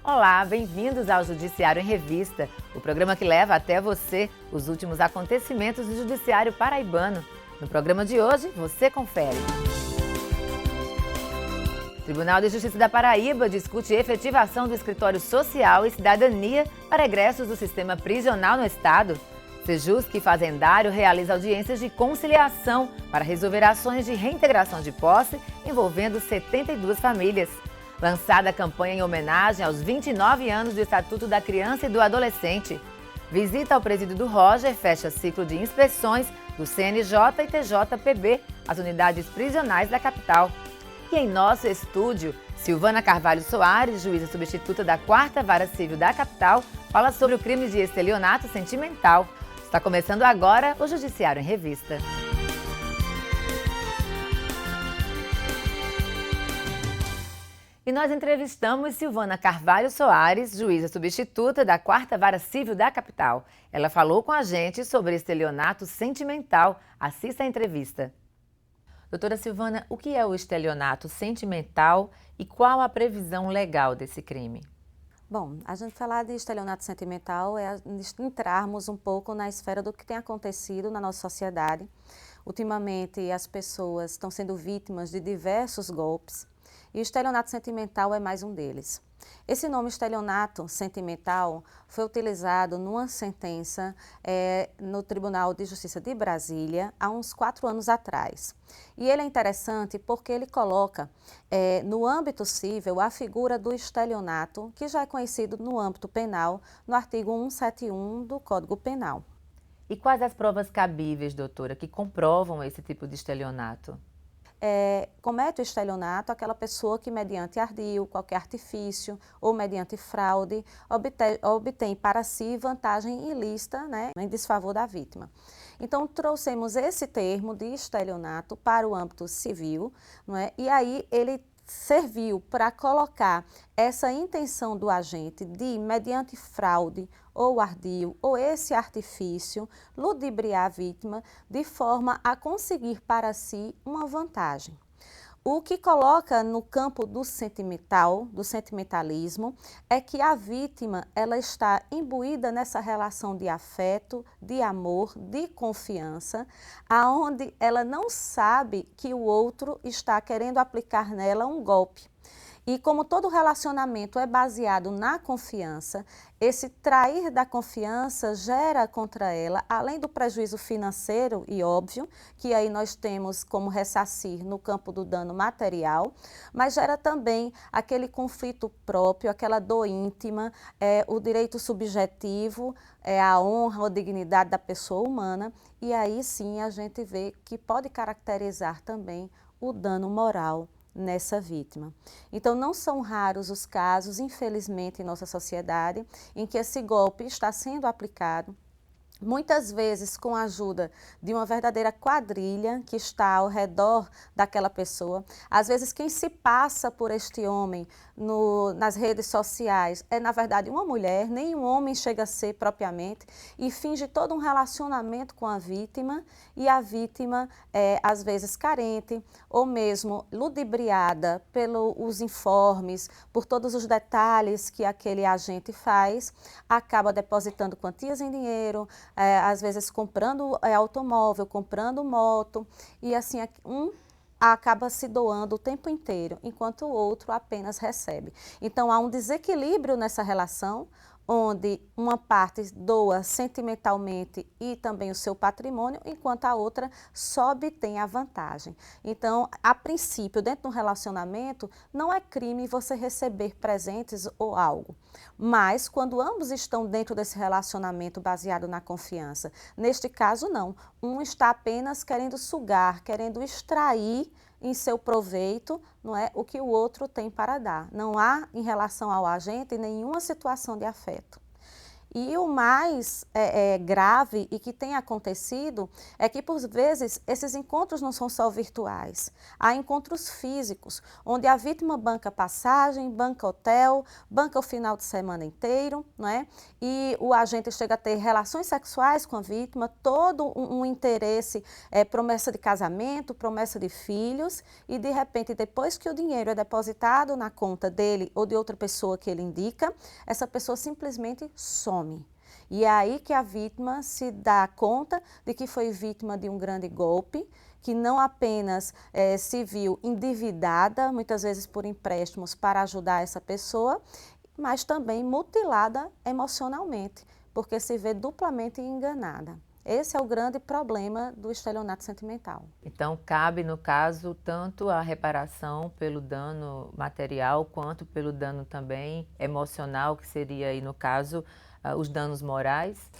Olá, bem-vindos ao Judiciário em Revista, o programa que leva até você os últimos acontecimentos do Judiciário paraibano. No programa de hoje, você confere. O Tribunal de Justiça da Paraíba discute efetivação do escritório social e cidadania para egressos do sistema prisional no estado. Sejusc Fazendário realiza audiências de conciliação para resolver ações de reintegração de posse envolvendo 72 famílias. Lançada a campanha em homenagem aos 29 anos do Estatuto da Criança e do Adolescente. Visita ao presídio do Roger fecha ciclo de inspeções do CNJ e TJPB, as unidades prisionais da capital. E em nosso estúdio, Silvana Carvalho Soares, juíza substituta da 4ª Vara Civil da capital, fala sobre o crime de estelionato sentimental. Está começando agora o Judiciário em Revista. E nós entrevistamos Silvana Carvalho Soares, juíza substituta da 4ª Vara Civil da capital. Ela falou com a gente sobre estelionato sentimental. Assista a entrevista. Doutora Silvana, o que é o estelionato sentimental e qual a previsão legal desse crime? Bom, a gente falar de estelionato sentimental é entrarmos um pouco na esfera do que tem acontecido na nossa sociedade. Ultimamente, as pessoas estão sendo vítimas de diversos golpes e o estelionato sentimental é mais um deles. Esse nome estelionato sentimental foi utilizado numa sentença no Tribunal de Justiça de Brasília há uns 4 anos atrás. E ele é interessante porque ele coloca no âmbito civil a figura do estelionato, que já é conhecido no âmbito penal, no artigo 171 do Código Penal. E quais as provas cabíveis, doutora, que comprovam esse tipo de estelionato? Comete o estelionato aquela pessoa que, mediante ardil, qualquer artifício ou mediante fraude, obtém para si vantagem ilícita, em desfavor da vítima. Então, trouxemos esse termo de estelionato para o âmbito civil, e aí ele serviu para colocar essa intenção do agente de, mediante fraude ou ardil ou esse artifício, ludibriar a vítima de forma a conseguir para si uma vantagem. O que coloca no campo do sentimental, do sentimentalismo, é que a vítima ela está imbuída nessa relação de afeto, de amor, de confiança, aonde ela não sabe que o outro está querendo aplicar nela um golpe. E como todo relacionamento é baseado na confiança, esse trair da confiança gera contra ela, além do prejuízo financeiro e óbvio, que aí nós temos como ressarcir no campo do dano material, mas gera também aquele conflito próprio, aquela dor íntima, o direito subjetivo, a honra ou dignidade da pessoa humana, e aí sim a gente vê que pode caracterizar também o dano moral nessa vítima. Então, não são raros os casos, infelizmente, em nossa sociedade, em que esse golpe está sendo aplicado, muitas vezes com a ajuda de uma verdadeira quadrilha que está ao redor daquela pessoa. Às vezes quem se passa por este homem nas redes sociais é na verdade uma mulher, nem um homem chega a ser propriamente, e finge todo um relacionamento com a vítima, e a vítima é às vezes carente ou mesmo ludibriada pelos informes, por todos os detalhes que aquele agente faz, acaba depositando quantias em dinheiro, às vezes comprando automóvel, comprando moto, e assim um acaba se doando o tempo inteiro, enquanto o outro apenas recebe. Então há um desequilíbrio nessa relação, onde uma parte doa sentimentalmente e também o seu patrimônio, enquanto a outra só obtém a vantagem. Então, a princípio, dentro de um relacionamento, não é crime você receber presentes ou algo. Mas, quando ambos estão dentro desse relacionamento baseado na confiança, neste caso não. Um está apenas querendo sugar, querendo extrair em seu proveito, não é, o que o outro tem para dar. Não há, em relação ao agente, nenhuma situação de afeto. E o mais grave e que tem acontecido é que, por vezes, esses encontros não são só virtuais. Há encontros físicos, onde a vítima banca passagem, banca hotel, banca o final de semana inteiro, não é? E o agente chega a ter relações sexuais com a vítima, todo um interesse, promessa de casamento, promessa de filhos, e de repente, depois que o dinheiro é depositado na conta dele ou de outra pessoa que ele indica, essa pessoa simplesmente some. E é aí que a vítima se dá conta de que foi vítima de um grande golpe, que não apenas se viu endividada, muitas vezes por empréstimos para ajudar essa pessoa, mas também mutilada emocionalmente, porque se vê duplamente enganada. Esse é o grande problema do estelionato sentimental. Então, cabe, no caso, tanto a reparação pelo dano material, quanto pelo dano também emocional, que seria aí, no caso, os danos morais?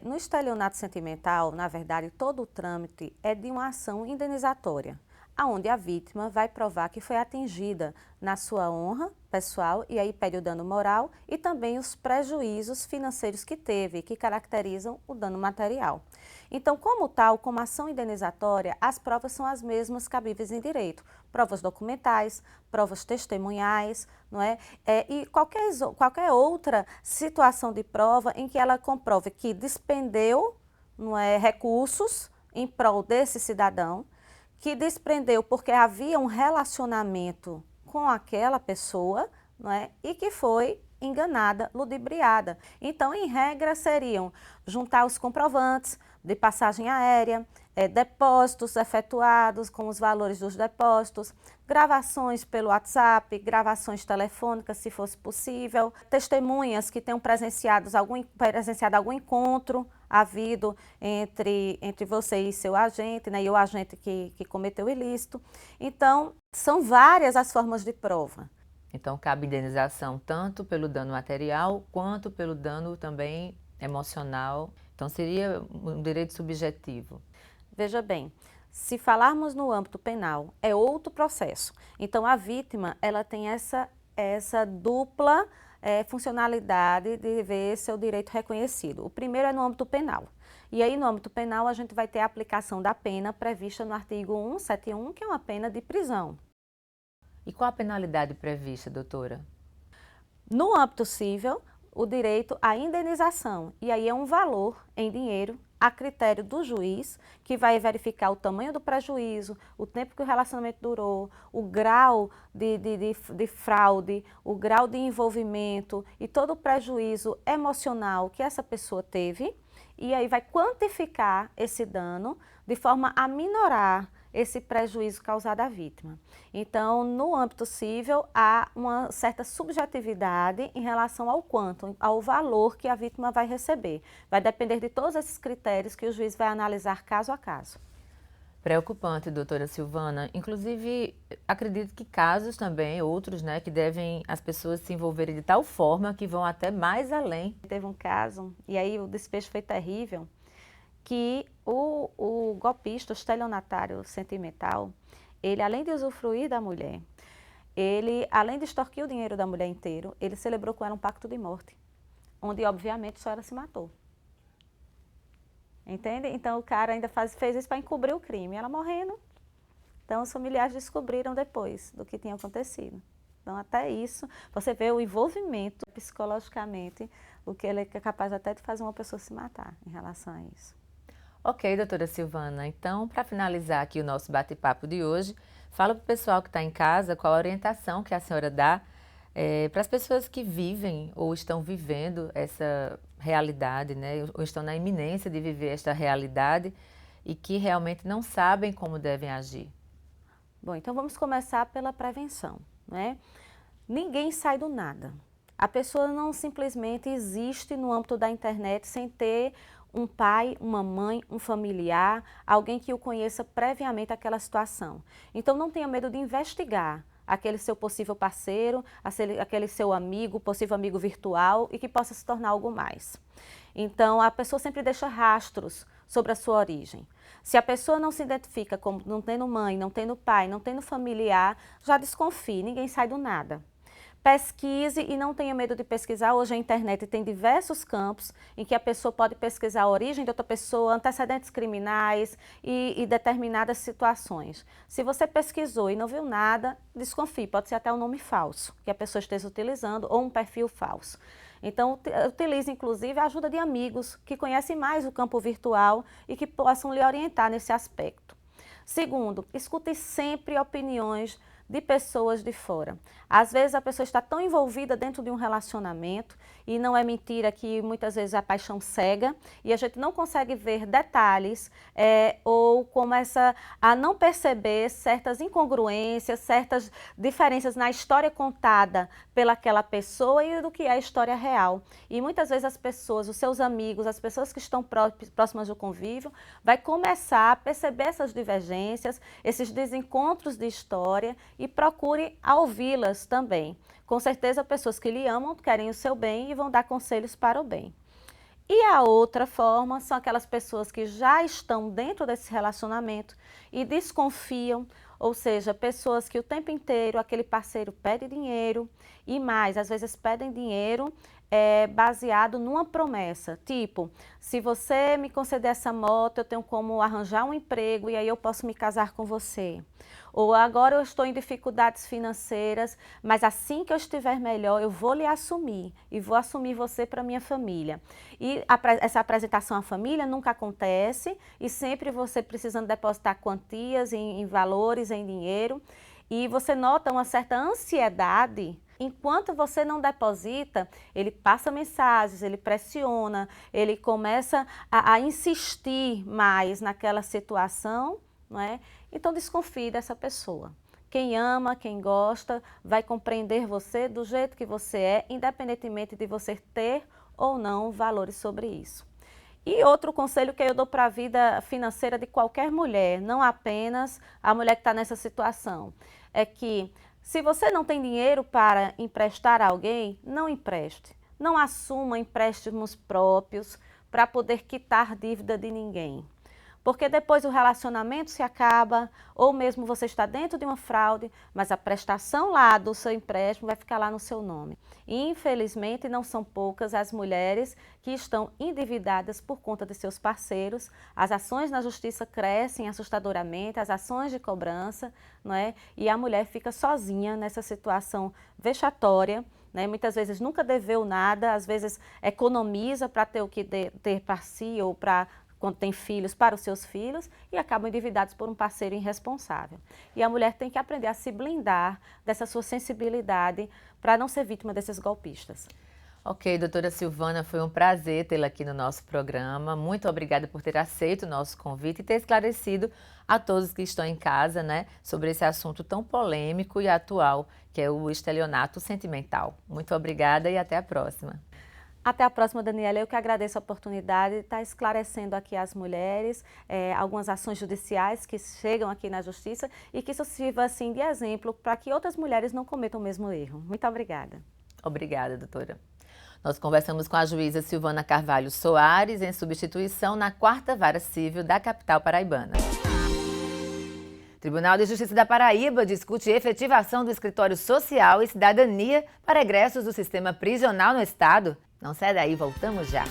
No estelionato sentimental, na verdade, todo o trâmite é de uma ação indenizatória, onde a vítima vai provar que foi atingida na sua honra pessoal, e aí pede o dano moral e também os prejuízos financeiros que teve, que caracterizam o dano material. Então, como tal, como ação indenizatória, as provas são as mesmas cabíveis em direito. Provas documentais, provas testemunhais, não é? E qualquer outra situação de prova em que ela comprove que despendeu, não é, recursos em prol desse cidadão, que desprendeu porque havia um relacionamento com aquela pessoa, não é? E que foi enganada, ludibriada. Então, em regra, seriam juntar os comprovantes de passagem aérea, depósitos efetuados com os valores dos depósitos, gravações pelo WhatsApp, gravações telefônicas, se fosse possível, testemunhas que tenham presenciado algum encontro havido entre você e seu agente, né, e o agente que cometeu o ilícito. Então, são várias as formas de prova. Então, cabe indenização tanto pelo dano material, quanto pelo dano também emocional. Então, seria um direito subjetivo. Veja bem, se falarmos no âmbito penal, é outro processo. Então, a vítima, ela tem essa dupla funcionalidade de ver seu direito reconhecido. O primeiro é no âmbito penal. E aí, no âmbito penal, a gente vai ter a aplicação da pena prevista no artigo 171, que é uma pena de prisão. E qual a penalidade prevista, doutora? No âmbito civil, o direito à indenização, e aí é um valor em dinheiro a critério do juiz, que vai verificar o tamanho do prejuízo, o tempo que o relacionamento durou, o grau de fraude, o grau de envolvimento e todo o prejuízo emocional que essa pessoa teve, e aí vai quantificar esse dano de forma a minorar esse prejuízo causado à vítima. Então, no âmbito civil, há uma certa subjetividade em relação ao quanto, ao valor que a vítima vai receber. Vai depender de todos esses critérios que o juiz vai analisar caso a caso. Preocupante, doutora Silvana. Inclusive, acredito que casos também, outros, né, que devem as pessoas se envolverem de tal forma que vão até mais além. Teve um caso, e aí o desfecho foi terrível, que o golpista, o estelionatário sentimental, ele, além de usufruir da mulher, ele, além de extorquir o dinheiro da mulher inteiro, ele celebrou com ela um pacto de morte, onde, obviamente, só ela se matou. Entende? Então, o cara ainda fez isso para encobrir o crime, ela morrendo. Então, os familiares descobriram depois do que tinha acontecido. Então, até isso, você vê o envolvimento psicologicamente, o que ele é capaz até de fazer uma pessoa se matar em relação a isso. Ok, doutora Silvana. Então, para finalizar aqui o nosso bate-papo de hoje, fala para o pessoal que está em casa qual a orientação que a senhora dá para as pessoas que vivem ou estão vivendo essa realidade, né, ou estão na iminência de viver esta realidade e que realmente não sabem como devem agir. Bom, então vamos começar pela prevenção, né? Ninguém sai do nada. A pessoa não simplesmente existe no âmbito da internet sem ter um pai, uma mãe, um familiar, alguém que o conheça previamente aquela situação. Então não tenha medo de investigar aquele seu possível parceiro, aquele seu amigo, possível amigo virtual e que possa se tornar algo mais. Então a pessoa sempre deixa rastros sobre a sua origem. Se a pessoa não se identifica como não tendo mãe, não tendo pai, não tendo familiar, já desconfie, ninguém sai do nada. Pesquise e não tenha medo de pesquisar. Hoje a internet tem diversos campos em que a pessoa pode pesquisar a origem de outra pessoa, antecedentes criminais e determinadas situações. Se você pesquisou e não viu nada, desconfie, pode ser até um nome falso que a pessoa esteja utilizando ou um perfil falso. Então, utilize inclusive a ajuda de amigos que conhecem mais o campo virtual e que possam lhe orientar nesse aspecto. Segundo, escute sempre opiniões de pessoas de fora. Às vezes a pessoa está tão envolvida dentro de um relacionamento, e não é mentira que muitas vezes a paixão cega e a gente não consegue ver detalhes ou começa a não perceber certas incongruências, certas diferenças na história contada pelaquela pessoa e do que é a história real. E muitas vezes as pessoas, os seus amigos, as pessoas que estão próximas do convívio, vai começar a perceber essas divergências, esses desencontros de história e procure ouvi-las também. Com certeza, pessoas que lhe amam querem o seu bem e vão dar conselhos para o bem. E a outra forma são aquelas pessoas que já estão dentro desse relacionamento e desconfiam, ou seja, pessoas que o tempo inteiro aquele parceiro pede dinheiro e mais, às vezes pedem dinheiro baseado numa promessa, tipo, se você me conceder essa moto, eu tenho como arranjar um emprego e aí eu posso me casar com você. Ou agora eu estou em dificuldades financeiras, mas assim que eu estiver melhor, eu vou lhe assumir e vou assumir você para minha família. E essa apresentação à família nunca acontece e sempre você precisando depositar quantias em valores, em dinheiro. E você nota uma certa ansiedade. Enquanto você não deposita, ele passa mensagens, ele pressiona, ele começa a insistir mais naquela situação, não é? Então desconfie dessa pessoa. Quem ama, quem gosta, vai compreender você do jeito que você é, independentemente de você ter ou não valores sobre isso. E outro conselho que eu dou para a vida financeira de qualquer mulher, não apenas a mulher que está nessa situação, é que se você não tem dinheiro para emprestar a alguém, não empreste. Não assuma empréstimos próprios para poder quitar dívida de ninguém. Porque depois o relacionamento se acaba, ou mesmo você está dentro de uma fraude, mas a prestação lá do seu empréstimo vai ficar lá no seu nome. E, infelizmente, não são poucas as mulheres que estão endividadas por conta de seus parceiros. As ações na justiça crescem assustadoramente, as ações de cobrança, não é? E a mulher fica sozinha nessa situação vexatória. Muitas vezes nunca deveu nada, às vezes economiza para ter o que ter para si ou para quando tem filhos, para os seus filhos, e acabam endividados por um parceiro irresponsável. E a mulher tem que aprender a se blindar dessa sua sensibilidade para não ser vítima desses golpistas. Ok, doutora Silvana, foi um prazer tê-la aqui no nosso programa. Muito obrigada por ter aceito o nosso convite e ter esclarecido a todos que estão em casa, sobre esse assunto tão polêmico e atual, que é o estelionato sentimental. Muito obrigada e até a próxima. Até a próxima, Daniela. Eu que agradeço a oportunidade de estar esclarecendo aqui às mulheres algumas ações judiciais que chegam aqui na Justiça e que isso sirva assim, de exemplo para que outras mulheres não cometam o mesmo erro. Muito obrigada. Obrigada, doutora. Nós conversamos com a juíza Silvana Carvalho Soares, em substituição na 4ª Vara Civil da capital paraibana. Tribunal de Justiça da Paraíba discute efetivação do Escritório Social e Cidadania para egressos do sistema prisional no estado. Não sai daí, voltamos já.